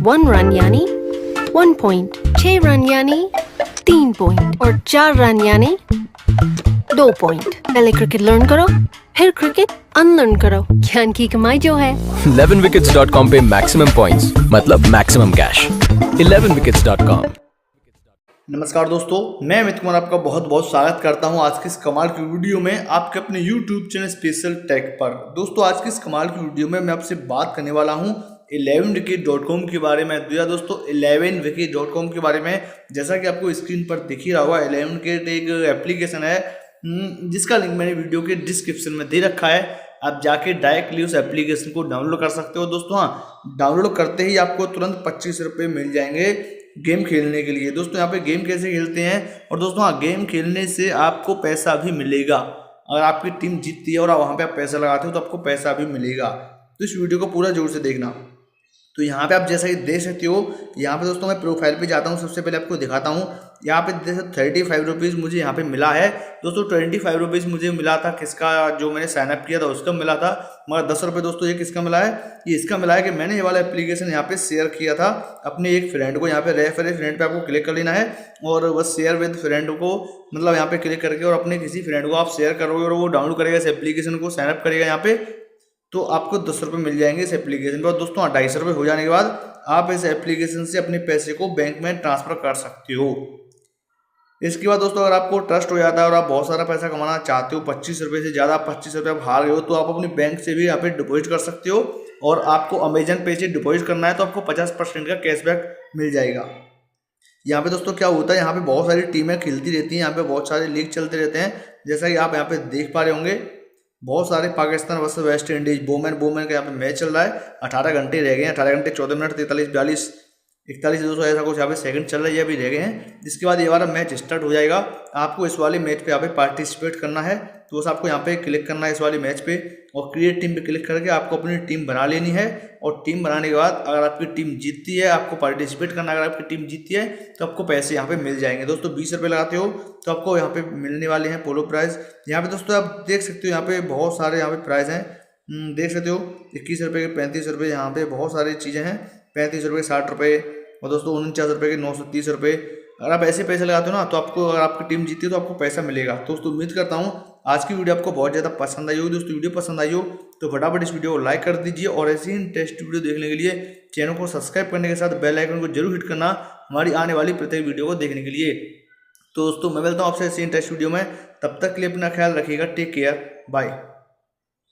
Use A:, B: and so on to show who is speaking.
A: 1 run यानी 1 point, 6 run यानी 3 point और 4 रन यानी 2 पॉइंट। पहले क्रिकेट लर्न करो, फिर क्रिकेट अनलर्न करो। ज्ञान की कमाई जो है
B: 11wickets.com पे मैक्सिमम पॉइंट्स मतलब मैक्सिमम कैश। 11wickets.com।
C: नमस्कार दोस्तों, मैं अमित कुमार आपका बहुत बहुत स्वागत करता हूं आज की इस कमाल की वीडियो में आपके अपने YouTube चैनल स्पेशल टेक पर। दोस्तों आज की इस कमाल की वीडियो में मैं आपसे बात करने वाला हूं 11wicket.com के बारे में। या दोस्तों 11wicket.com के बारे में, जैसा कि आपको स्क्रीन पर दिख ही रहा होगा, 11wicket एक एप्लीकेशन है जिसका लिंक मैंने वीडियो के डिस्क्रिप्शन में दे रखा है। आप जाके डायरेक्टली उस एप्लीकेशन को डाउनलोड कर सकते हो। दोस्तों हाँ, डाउनलोड करते ही आपको तुरंत 25 रुपये मिल जाएंगे गेम खेलने के लिए। दोस्तों यहाँ पे गेम कैसे खेलते हैं, और दोस्तों हाँ, गेम खेलने से आपको पैसा भी मिलेगा। अगर आपकी टीम जीतती है और आप वहाँ पे आप पैसा लगाते हो तो आपको पैसा भी मिलेगा। तो इस वीडियो को पूरा जोर से देखना। तो यहाँ पे आप जैसा कि देख सकते हो, यहाँ पे दोस्तों मैं प्रोफाइल पे जाता हूँ, सबसे पहले आपको दिखाता हूँ। यहाँ पे देख 35 रुपीज़ मुझे यहाँ पे मिला है। दोस्तों 25 रुपीज़ मुझे मिला था किसका, जो मैंने साइनअप किया था उसका मिला था। मगर 10 रुपये दोस्तों ये किसका मिला है, ये इसका मिला है कि मैंने ये वाला एप्लीकेशन यहाँ पे शेयर किया था अपने एक फ्रेंड को। यहाँ पे रेफर फ्रेंड पे आपको क्लिक कर लेना है और बस शेयर विद फ्रेंड को, मतलब यहाँ पे क्लिक करके और अपने किसी फ्रेंड को आप शेयर करोगे और वो डाउनलोड करेगा इस एप्लीकेशन को, साइनअप करेगा यहाँ पे, तो आपको 10 रुपये मिल जाएंगे इस एप्लीकेशन पर। और दोस्तों 250 रुपये हो जाने के बाद आप इस एप्लीकेशन से अपने पैसे को बैंक में ट्रांसफ़र कर सकते हो। इसके बाद दोस्तों अगर आपको ट्रस्ट हो जाता है और आप बहुत सारा पैसा कमाना चाहते हो, 25 रुपये से ज़्यादा, 25 रुपये आप हार गए हो, तो आप अपने बैंक से भी यहाँ पे डिपॉजिट कर सकते हो। और आपको अमेजन पे से डिपॉजिट करना है तो आपको 50% का कैशबैक मिल जाएगा। यहाँ पे दोस्तों क्या होता है, यहाँ पे बहुत सारी टीमें खेलती रहती हैं, यहाँ पे बहुत सारे लीग चलते रहते हैं। जैसा कि आप यहाँ पे देख पा रहे होंगे, बहुत सारे Pakistan versus West Indies women का यहाँ पे मैच चल रहा है। 18 घंटे रह गए हैं, 18 घंटे 14 मिनट 43 42 41 200 ऐसा कुछ यहाँ पे सेकंड चल रहा है, ये अभी रह गए हैं। इसके बाद ये वाला मैच स्टार्ट हो जाएगा। आपको इस वाले मैच पे यहाँ पे पार्टिसिपेट करना है, तो बस आपको यहाँ पे क्लिक करना है इस वाले मैच पे और क्रिएट टीम पे क्लिक करके आपको अपनी टीम बना लेनी है। और टीम बनाने के बाद अगर आपकी टीम जीतती है, आपको पार्टिसिपेट करना है। अगर आपकी टीम जीतती है तो आपको पैसे यहाँ पे मिल जाएंगे। दोस्तों 20 रुपये लगाते हो तो आपको यहाँ पे मिलने वाले हैं पोलो प्राइज़। यहाँ पे दोस्तों आप देख सकते हो, यहाँ पे बहुत सारे यहाँ पे प्राइज़ हैं, देख सकते हो 21 रुपये के, 35 रुपये, यहाँ पे बहुत सारी चीज़ें हैं। 35 रुपये, 60 रुपये और दोस्तों 49 रुपये के 930 रुपये। अगर आप ऐसे पैसे लगाते हो ना तो आपको, अगर आपकी टीम जीती है तो आपको पैसा मिलेगा। दोस्तों उम्मीद करता हूँ आज की वीडियो आपको बहुत ज़्यादा पसंद आई होगी। दोस्तों वीडियो पसंद आई हो तो फटाफट इस वीडियो को लाइक कर दीजिए और ऐसे ही इंटरेस्ट वीडियो देखने के लिए चैनल को सब्सक्राइब करने के साथ बेल आइकन को जरूर हिट करना हमारी आने वाली प्रत्येक वीडियो को देखने के लिए। तो दोस्तों मैं मिलता हूँ आपसे ऐसे इंटरेस्ट वीडियो में, तब तक के लिए अपना ख्याल रखिएगा। Take care, bye.